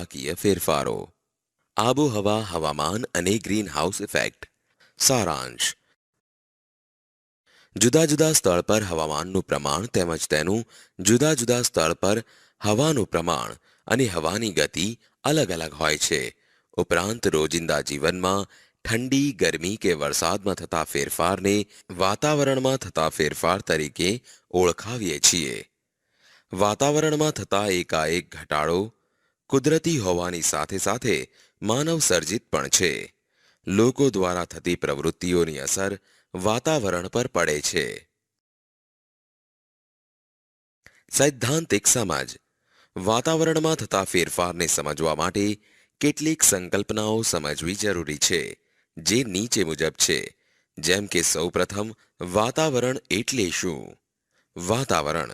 માળખાકીય ફેરફારો. આબોહવા, હવામાન અને ગ્રીનહાઉસ ઇફેક્ટ. સારાંશ. જુદા જુદા સ્થળ પર હવામાનનું પ્રમાણ તેમજ તેનું જુદા જુદા સ્થળ પર હવાનું પ્રમાણ અને હવાની ગતિ અલગ અલગ હોય છે. ઉપરાંત રોજિંદા જીવનમાં ઠંડી, ગરમી કે વરસાદમાં થતા ફેરફારને વાતાવરણમાં થતા ફેરફાર તરીકે ઓળખાવીએ છીએ. વાતાવરણમાં થતા એકાએક ઘટાડો કુદરતી હોવાની સાથે સાથે માનવ સર્જિત પણ છે. લોકો દ્વારા થતી પ્રવૃત્તિઓની અસર વાતાવરણ પર પડે છે. સૈદ્ધાંતિક સમજ. વાતાવરણમાં થતા ફેરફારને સમજવા માટે કેટલીક સંકલ્પનાઓ સમજવી જરૂરી છે, જે નીચે મુજબ છે. જેમ કે સૌપ્રથમ વાતાવરણ એટલે શું? વાતાવરણ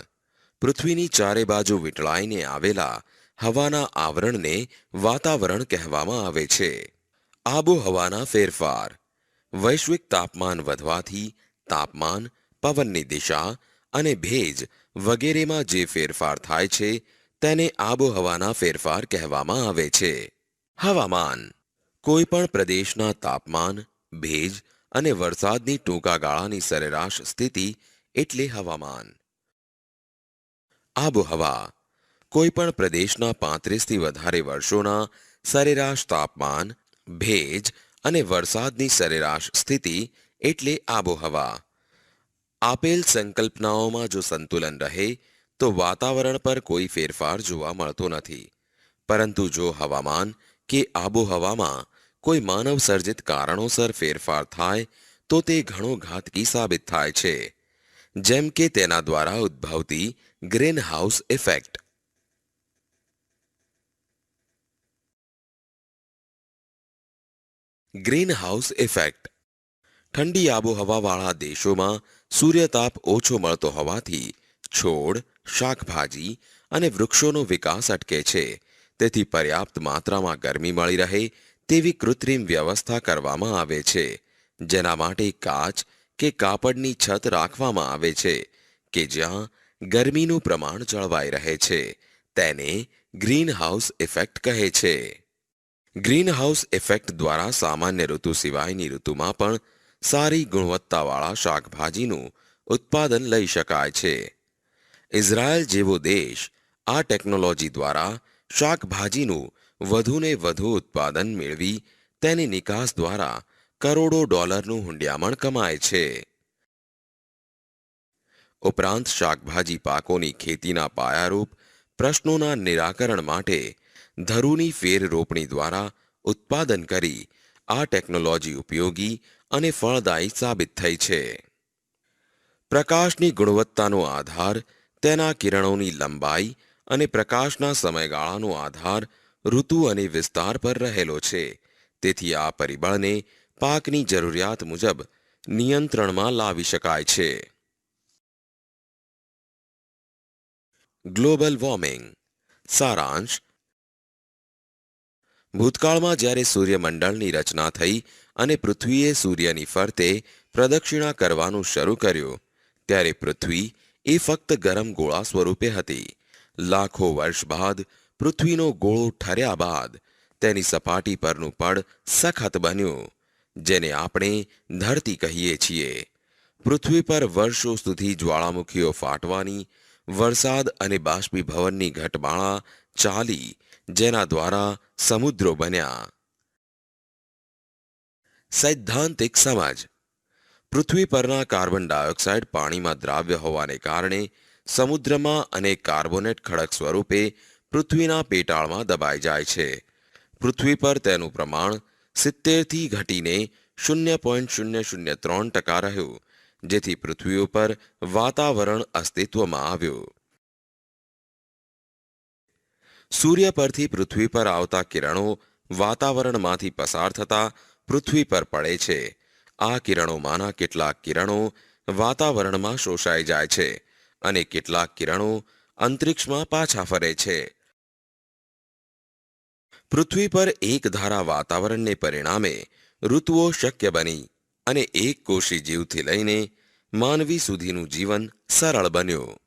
પૃથ્વીની ચારે બાજુ વીંટળાઈને આવેલા હવાના આવરણને વાતાવરણ કહેવામાં આવે છે. આબોહવાના ફેરફાર. વૈશ્વિક તાપમાન વધવાથી તાપમાન, પવનની દિશા અને ભેજ વગેરેમાં જે ફેરફાર થાય છે તેને આબોહવાના ફેરફાર કહેવામાં આવે છે. હવામાન કોઈ પણ પ્રદેશના તાપમાન, ભેજ અને વરસાદની ટૂંકા ગાળાની સરેરાશ સ્થિતિ એટલે હવામાન. આબોહવા કોઈ પણ પ્રદેશના 35થી વધારે વર્ષોના સરેરાશ તાપમાન, ભેજ અને વરસાદની સરેરાશ સ્થિતિ એટલે આબોહવા. આપેલ સંકલ્પનાઓમાં જો સંતુલન રહે તો વાતાવરણ પર કોઈ ફેરફાર જોવા મળતો નથી. પરંતુ જો હવામાન કે આબોહવામાં કોઈ માનવ સર્જિત કારણોસર ફેરફાર થાય તો તે ઘણો ઘાતકી સાબિત થાય છે. જેમ કે તેના દ્વારા ઉદ્ભવતી ગ્રીનહાઉસ ઇફેક્ટ. Greenhouse effect. ઠંડી આબોહવાવાળા દેશોમાં સૂર્યતાપ ઓછો મળતો હોવાથી છોડ, શાકભાજી અને વૃક્ષોનો વિકાસ અટકે છે. તેથી પર્યાપ્ત માત્રામાં ગરમી મળી રહે તેવી કૃત્રિમ વ્યવસ્થા કરવામાં આવે છે, જેના માટે કાચ કે કાપડની છત રાખવામાં આવે છે કે જ્યાં ગરમીનું પ્રમાણ જળવાઈ રહે છે. તેને ગ્રીનહાઉસ ઇફેક્ટ કહે છે. ગ્રીનહાઉસ ઇફેક્ટ દ્વારા સામાન્ય ઋતુ સિવાયની ઋતુમાં પણ સારી ગુણવત્તાવાળા શાકભાજીનું ઉત્પાદન લઈ શકાય છે. ઇઝરાયલ જેવો દેશ આ ટેકનોલોજી દ્વારા શાકભાજીનું વધુને વધુ ઉત્પાદન મેળવી તેની નિકાસ દ્વારા કરોડો ડોલરનું હુંડિયામણ કમાય છે. ઉપરાંત શાકભાજી પાકોની ખેતીના પાયારૂપ પ્રશ્નોના નિરાકરણ માટે ધરુની ફેર રોપણી દ્વારા ઉત્પાદન કરી આ ટેકનોલોજી ઉપયોગી અને ફળદાયી સાબિત થઈ છે. પ્રકાશની ગુણવત્તાનો આધાર તેના કિરણોની લંબાઈ અને પ્રકાશના સમયગાળાનો આધાર ઋતુ અને વિસ્તાર પર રહેલો છે. તેથી આ પરિબળને પાકની જરૂરિયાત મુજબ નિયંત્રણમાં લાવી શકાય છે. Global warming. સારાંશ. ભૂતકાળમાં જ્યારે સૂર્યમંડળની રચના થઈ અને પૃથ્વીએ સૂર્યની ફરતે પ્રદક્ષિણા કરવાનું શરૂ કર્યું ત્યારે પૃથ્વી એ ફક્ત ગરમ ગોળા સ્વરૂપે હતી. લાખો વર્ષ બાદ પૃથ્વીનો ગોળો ઠર્યા બાદ તેની સપાટી પરનું પડ સખત બન્યું, જેને આપણે ધરતી કહીએ છીએ. પૃથ્વી પર વર્ષો સુધી જ્વાળામુખીઓ ફાટવાની, વરસાદ અને બાષ્પીભવનની ઘટમાળા ચાલી, જેના દ્વારા સમુદ્રો બન્યા. સૈદ્ધાંતિક સમજ. પૃથ્વી પરના કાર્બન ડાયોક્સાઇડ પાણીમાં દ્રાવ્ય હોવાને કારણે સમુદ્રમાં અને કાર્બોનેટ ખડક સ્વરૂપે પૃથ્વીના પેટાળમાં દબાઈ જાય છે. પૃથ્વી પર તેનું પ્રમાણ 70થી ઘટીને 0.003% રહ્યું, જેથી પૃથ્વી ઉપર વાતાવરણ અસ્તિત્વમાં આવ્યું. સૂર્ય પરથી પૃથ્વી પર આવતા કિરણો વાતાવરણમાંથી પસાર થતા પૃથ્વી પર પડે છે. આ કિરણોમાંના કેટલાક કિરણો વાતાવરણમાં શોષાઈ જાય છે અને કેટલાક કિરણો અંતરિક્ષમાં પાછા ફરે છે. પૃથ્વી પર એકધારા વાતાવરણને પરિણામે ઋતુઓ શક્ય બની અને એક કોષી જીવથી લઈને માનવી સુધીનું જીવન સરળ બન્યું.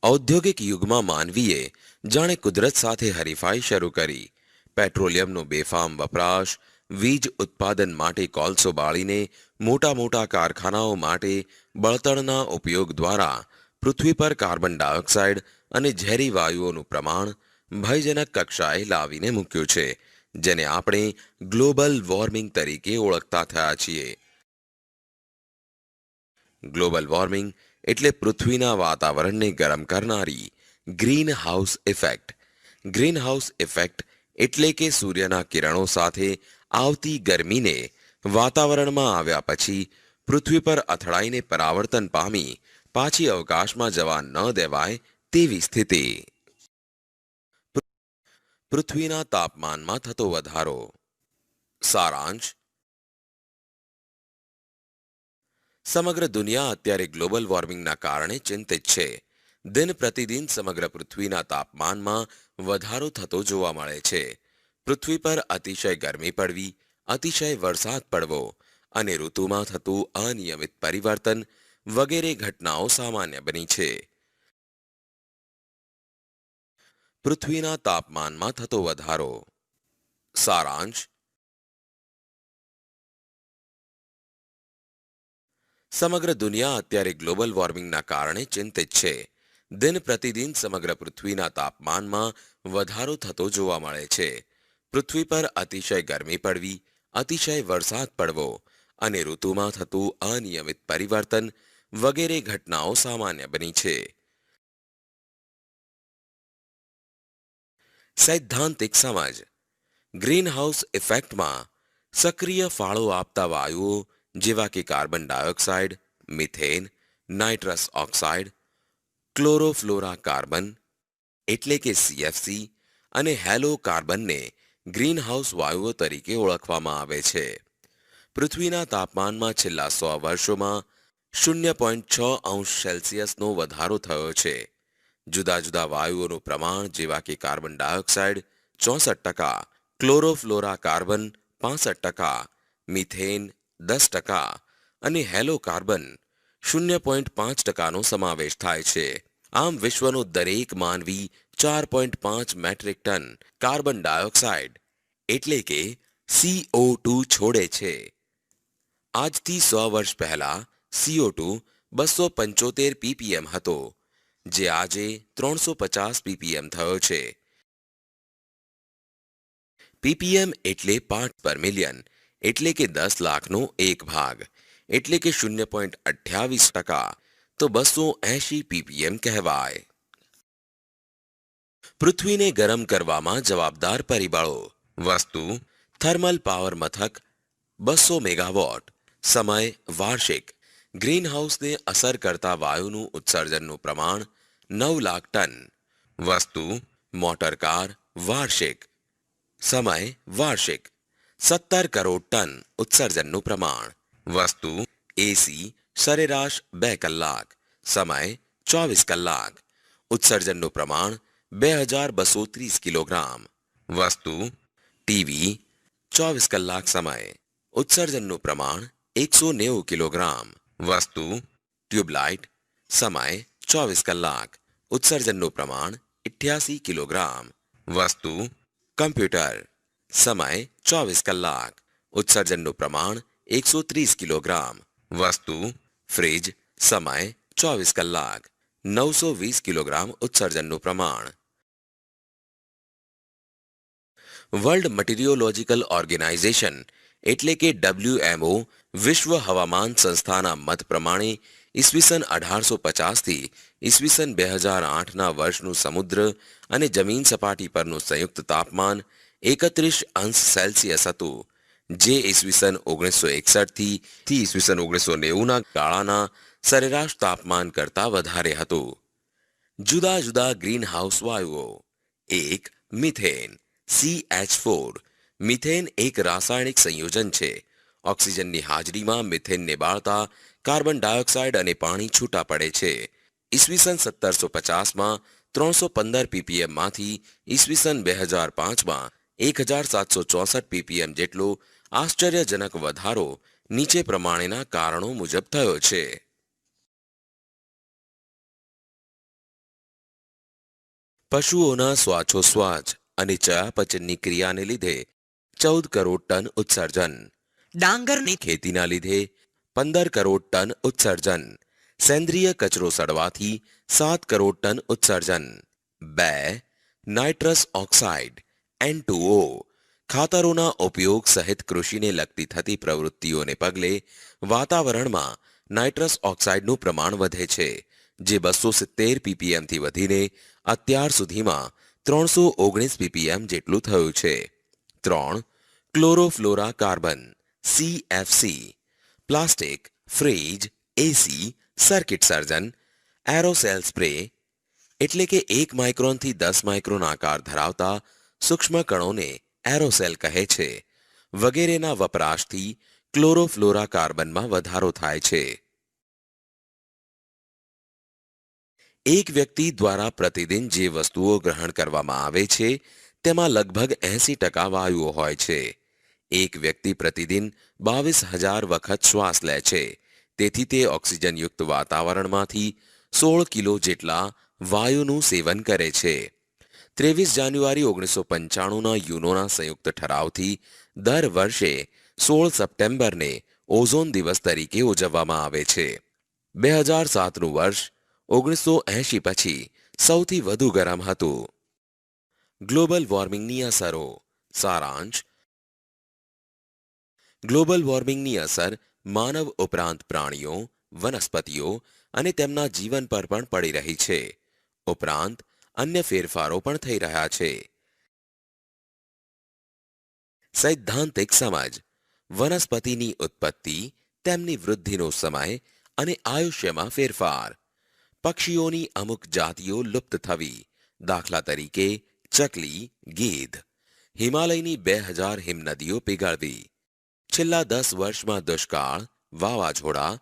ઔદ્યોગિક યુગમાં માનવીએ જાણે કુદરત સાથે હરીફાઈ શરૂ કરી. પેટ્રોલિયમનો બેફામ વપરાશ, વીજ ઉત્પાદન માટે કોલસો બાળીને મોટા મોટા કારખાનાઓ માટે બળતણના ઉપયોગ દ્વારા પૃથ્વી પર કાર્બન ડાયોક્સાઇડ અને ઝેરી વાયુઓનું પ્રમાણ ભયજનક કક્ષાએ લાવીને મૂક્યું છે, જેને આપણે ગ્લોબલ વોર્મિંગ તરીકે ઓળખતા થયા છીએ. ગ્લોબલ વોર્મિંગ એટલે પૃથ્વીના વાતાવરણને ગરમ કરનારી green house effect. Green house effect એટલે કે સૂર્યના કિરણો સાથે આવતી ગરમીને વાતાવરણમાં આવ્યા પછી પૃથ્વી પર અથડાઈને પરાવર્તન પામી પાછી અવકાશમાં જવા ન દેવાય તેવી સ્થિતિ. પૃથ્વીના તાપમાનમાં થતો વધારો. સારાંશ: સમગ્ર દુનિયા અત્યારે ગ્લોબલ વોર્મિંગના કારણે ચિંતિત છે. દિન પ્રતિદિન સમગ્ર પૃથ્વીના તાપમાનમાં વધારો થતો જોવા મળે છે. પૃથ્વી પર અતિશય ગરમી પડવી, અતિશય વરસાદ પડવો અને ઋતુમાં થતું અનિયમિત પરિવર્તન વગેરે ઘટનાઓ સામાન્ય બની છે. પૃથ્વીના તાપમાનમાં થતો વધારો. સારાંશ: સમગ્ર દુનિયા અત્યારે ગ્લોબલ વોર્મિંગના કારણે ચિંતિત છે. દિન પ્રતિદિન સમગ્ર પૃથ્વીના તાપમાનમાં વધારો થતો જોવા મળે છે. પૃથ્વી પર અતિશય ગરમી પડવી, અતિશય વરસાદ પડવો અને ઋતુમાં થતું અનિયમિત પરિવર્તન વગેરે ઘટનાઓ સામાન્ય બની છે. સૈદ્ધાંતિક સમજ. ગ્રીનહાઉસ ઇફેક્ટમાં સક્રિય ફાળો આપતા વાયુઓ જેવા કે carbon dioxide, methane, nitrous oxide, chlorofluorocarbon એટલે કે CFC અને હેલો કાર્બનને ગ્રીનહાઉસ વાયુઓ તરીકે ઓળખવામાં આવે છે. પૃથ્વીના તાપમાનમાં છેલ્લા 100 વર્ષોમાં 0.6°C વધારો થયો છે. જુદા જુદા વાયુઓનું પ્રમાણ જેવા કે કાર્બન ડાયોક્સાઇડ 64%, ક્લોરોફ્લોરા કાર્બન 65%, મિથેન 10% અને હેલો કાર્બન 0.5%નો સમાવેશ થાય છે. આમ વિશ્વનો દરેક માનવી 4.5 મેટ્રિક ટન કાર્બન ડાયોક્સાઇડ એટલે કે CO2 છોડે છે. આજથી 100 વર્ષ પહેલા CO2 275 ppm હતો, જે આજે 350 ppm થયો છે. ppm એટલે પાર્ટ પર મિલિયન એટલે કે 10 લાખનો એક ભાગ એટલે કે 0.28%, તો 280 ppm કહેવાય. પૃથ્વીને ગરમ કરવામાં જવાબદાર પરિબળો. વસ્તુ: થર્મલ પાવર મથક 200 મેગાવોટ. સમય: વાર્ષિક. ગ્રીનહાઉસને અસર કરતા વાયુનું ઉત્સર્જનનું પ્રમાણ 9 લાખ ટન. વસ્તુ: મોટર કાર. વાર્ષિક. સમય: વાર્ષિક. 17 કરોડ ટન ઉત્સર્જનનું પ્રમાણ. વસ્તુ: એસી સરેરાશ 2 કલાક. સમય: 24 કલાક. ઉત્સર્જનનું પ્રમાણ 2230 કિલોગ્રામ. વસ્તુ: ટીવી 24 કલાક. સમય: ઉત્સર્જનનું પ્રમાણ 190 કિલોગ્રામ. વસ્તુ: ટ્યુબલાઇટ. સમય: 24 કલાક. ઉત્સર્જનનું પ્રમાણ 88 કિલોગ્રામ. વસ્તુ: કમ્પ્યુટર. સમય: 24 કલાક. ઉત્સર્જનનું પ્રમાણ 130 કિલોગ્રામ. વસ્તુ: ફ્રિજ. સમય: 24 કલાક. 920 કિલોગ્રામ ઉત્સર્જનનું પ્રમાણ. વર્લ્ડ મટીરિયોલોજીકલ ઓર્ગેનાઇઝેશન એટલે કે WMO વિશ્વ હવામાન સંસ્થાના મત પ્રમાણે ઈસવીસન 1850 થી ઈસવીસન 2008ના વર્ષનું સમુદ્ર અને જમીન સપાટી પરનું સંયુક્ત તાપમાન 31°C હતું, જે ઈસવીસન 1961 થી ઈસવીસન 1990ના ગાળાના સરેરાશ તાપમાન કરતાં વધારે હતું. જુદા જુદા ગ્રીનહાઉસ વાયુઓ. 1. Methane CH4. મિથેન એક રાસાયણિક સંયોજન છે. ઓક્સિજનની હાજરીમાં મિથેનને બાળતા કાર્બન ડાયોક્સાઇડ અને પાણી છૂટા પડે છે. ઈસવીસન 1750માં 315 ppm માંથી ઈસવીસન 2005માં 1764 ppm જેટલો આશ્ચર્યજનક વધારો નીચે પ્રમાણેના કારણો મુજબ થયો છે. પશુઓના શ્વાસોશ્વાસ અને ચયાપચયની ક્રિયાને લીધે 14 કરોડ ટન ઉત્સર્જન, ડાંગરની ખેતીના લીધે 15 કરોડ ટન ઉત્સર્જન, સેન્દ્રિય કચરો સડવાથી 7 કરોડ ટન ઉત્સર્જન. 2. નાઇટ્રસ ઓક્સાઇડ N2O ખાતરોના ઉપયોગ સહિત કૃષિને લગતી થતી પ્રવૃત્તિઓને પગલે વાતાવરણમાં નાઇટ્રસ ઓક્સાઇડનું પ્રમાણ વધે છે, જે 270 ppmથી વધીને અત્યાર સુધીમાં 319 ppm જેટલું થયું છે. 3. ક્લોરોફ્લોરા કાર્બન CFC પ્લાસ્ટિક, ફ્રીજ, એસી, સર્કિટ સર્જન, એરોસેલ સ્પ્રે એટલે કે 1 માઇક્રોનથી 10 માઇક્રોન આકાર ધરાવતા સૂક્ષ્મ કણોને એરોસેલ કહે છે, વગેરેના વપરાશથી ક્લોરોફ્લોરા કાર્બનમાં વધારો થાય છે. એક વ્યક્તિ દ્વારા પ્રતિદિન જે વસ્તુઓ ગ્રહણ કરવામાં આવે છે તેમાં લગભગ 80% વાયુઓ હોય છે. એક વ્યક્તિ પ્રતિદિન 22,000 વખત શ્વાસ લે છે, તેથી તે ઓક્સિજનયુક્ત વાતાવરણમાંથી 16 કિલો જેટલા વાયુનું સેવન કરે છે. 23 જાન્યુઆરી 1995ના યુનોના સંયુક્ત ઠરાવથી દર વર્ષે 16 સપ્ટેમ્બરને ઓઝોન દિવસ તરીકે ઉજવવામાં આવે છે. 2007નું વર્ષ 1980 પછી સૌથી વધુ ગરમ હતું. ગ્લોબલ વોર્મિંગની અસરો. સારાંશ. ગ્લોબલ વોર્મિંગની અસર માનવ ઉપરાંત પ્રાણીઓ, વનસ્પતિઓ અને તેમના જીવન પર પણ પડી રહી છે. ઉપરાંત અન્ય ફેરફારો પણ થઈ રહ્યા છે. સૈદ્ધાંતિક સમજ. વનસ્પતિની ઉત્પત્તિ, તેમની વૃદ્ધિનો સમય અને આયુષ્યમાં ફેરફાર. પક્ષીઓની અમુક જાતિઓ લુપ્ત થવી, દાખલા તરીકે ચકલી, ગીધ. હિમાલયની 2000 હિમનદીઓ પીગળવી. છેલ્લા 10 વર્ષમાં દુષ્કાળ, વાવાઝોડા,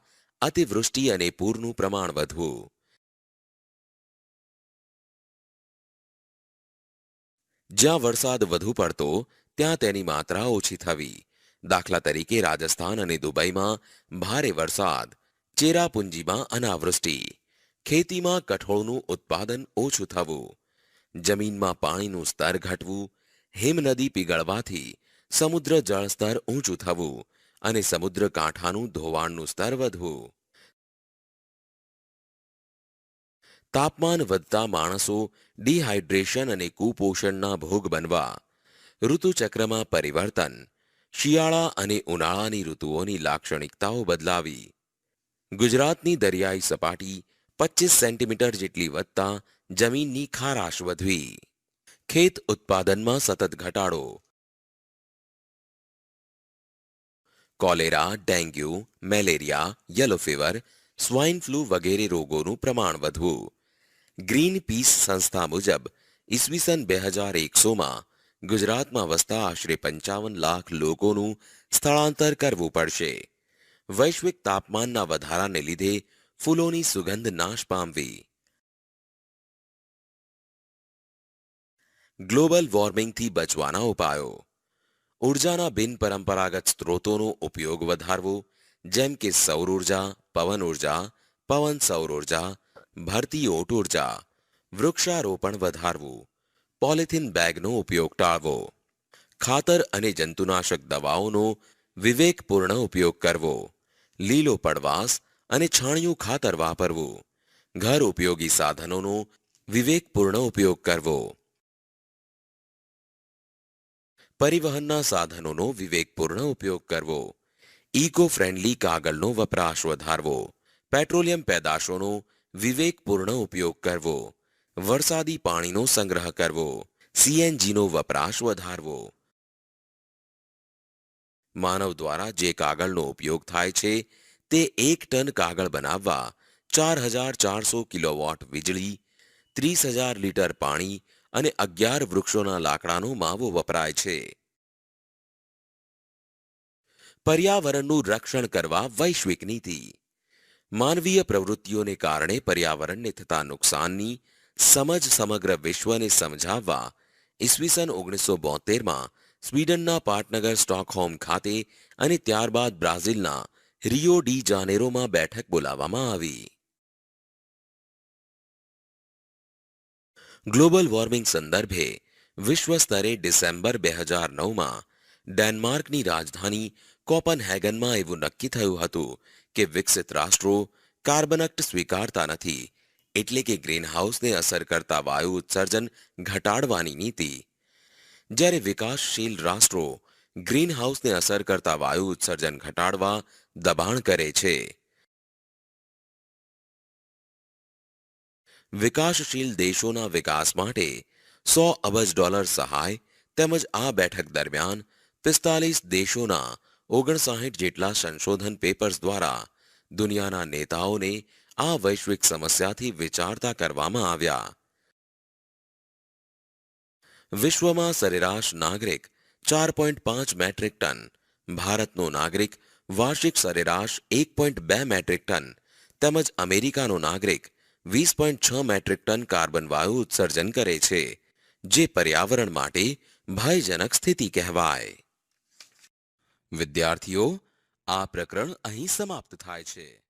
અતિવૃષ્ટિ અને પૂરનું પ્રમાણ વધવું. જ્યાં વરસાદ વધુ પડતો ત્યાં તેની માત્રા ઓછી થવી, દાખલા તરીકે રાજસ્થાન અને દુબઈમાં ભારે વરસાદ, ચેરાપુંજીમાં અનાવૃષ્ટિ. ખેતીમાં કઠોળનું ઉત્પાદન ઓછું થવું, જમીનમાં પાણીનું સ્તર ઘટવું, હિમનદી પીગળવાથી સમુદ્ર જળસ્તર ઊંચું થવું અને સમુદ્ર કાંઠાનું ધોવાણનું સ્તર વધવું. તાપમાન વધતા માણસો ડિહાઇડ્રેશન અને કુપોષણના ભોગ બનવા. ઋતુચક્રમાં પરિવર્તન. શિયાળા અને ઉનાળાની ઋતુઓની લાક્ષણિકતાઓ બદલાવી. ગુજરાતની દરિયાઈ સપાટી 25 સેન્ટીમીટર જેટલી વધતા જમીનની ખારાશ વધવી. ખેત ઉત્પાદનમાં સતત ઘટાડો. Cholera, dengue, malaria, yellow fever, swine flu વગેરે રોગોનું પ્રમાણ વધવું. ગ્રીન પીસ સંસ્થા મુજબ ઈસવીસન 2100માં ગુજરાતમાં વસતા આશરે 55 લાખ લોકોનું સ્થળાંતર કરવું પડશે. વૈશ્વિક તાપમાનના વધારાને લીધે ફૂલોની સુગંધ નાશ પામવી. ગ્લોબલ વોર્મિંગથી બચવાના ઉપાયો. ઉર્જાના બિનપરંપરાગત સ્ત્રોતોનો ઉપયોગ વધારવો, જેમ કે સૌર ઉર્જા, પવન ઉર્જા, પવન સૌર ઉર્જા, ભરતી ઓટ ઉર્જા. વૃક્ષારોપણ વધારવું. પોલિથીન બેગનો ઉપયોગ ટાળવો. ખાતર અને જંતુનાશક દવાઓનો વિવેકપૂર્ણ ઉપયોગ કરવો. લીલો પડવાશ અને છાણિયું ખાતર વાપરવું. ઘર ઉપયોગી સાધનોનો વિવેકપૂર્ણ ઉપયોગ કરવો. પરિવહનના સાધનોનો વિવેકપૂર્ણ ઉપયોગ કરવો. ઇકો ફ્રેન્ડલી કાગળનો વપરાશ વધારવો. પેટ્રોલિયમ પેદાશોનો વિવેકપૂર્ણ ઉપયોગ કરવો. વરસાદી પાણીનો સંગ્રહ કરવો. સીએનજીનો વપરાશ વધારવો. માનવ દ્વારા જે કાગળનો ઉપયોગ થાય છે તે 1 ટન કાગળ બનાવવા 4400 કિલોવોટ વીજળી, 30,000 લીટર પાણી અને 11 વૃક્ષોના લાકડાનો માવો વપરાય છે. પર્યાવરણનું રક્ષણ કરવા વૈશ્વિક નીતિ. માનવીય પ્રવૃત્તિઓને કારણે પર્યાવરણને થતા નુકસાનની સમજ સમગ્ર વિશ્વને સમજાવવા ઈસવીસન 1972માં સ્વીડનના પાટનગર સ્ટોકહોમ ખાતે અને ત્યારબાદ બ્રાઝિલના રિયો ડી જાનેરોમાં બેઠક બોલાવવામાં આવી. ગ્લોબલ વોર્મિંગ સંદર્ભે વિશ્વ સ્તરે ડિસેમ્બર 2009માં ડેનમાર્કની રાજધાની કોપનહેગનમાં એવું નક્કી થયું હતું કે વિકસિત રાષ્ટ્રો કાર્બન એક્ટ સ્વીકારતા નથી, એટલે કે ગ્રીનહાઉસને અસર કરતા વાયુ ઉત્સર્જન ઘટાડવાની નીતિ, જ્યારે વિકાસશીલ રાષ્ટ્રો ગ્રીનહાઉસને અસર કરતા વાયુ ઉત્સર્જન ઘટાડવા દબાણ કરે છે. વિકાસશીલ દેશોના વિકાસ માટે $100 અબજ સહાય તેમજ આ બેઠક દરમિયાન 45 દેશોના 59 જેટલા સંશોધન પેપર્સ દ્વારા દુનિયાના નેતાઓને આ વૈશ્વિક સમસ્યાથી વિચારતા કરવામાં આવ્યા. વિશ્વમાં સરેરાશ નાગરિક 4.5 મેટ્રિક ટન, ભારતનો નાગરિક વાર્ષિક સરેરાશ 1.2 મેટ્રિક ટન તેમજ અમેરિકાનો નાગરિક 20.6 મેટ્રિક ટન કાર્બન વાયુ ઉત્સર્જન કરે છે, જે પર્યાવરણ માટે ભયજનક સ્થિતિ કહેવાય. વિદ્યાર્થીઓ, આ પ્રકરણ અહીં સમાપ્ત થાય છે.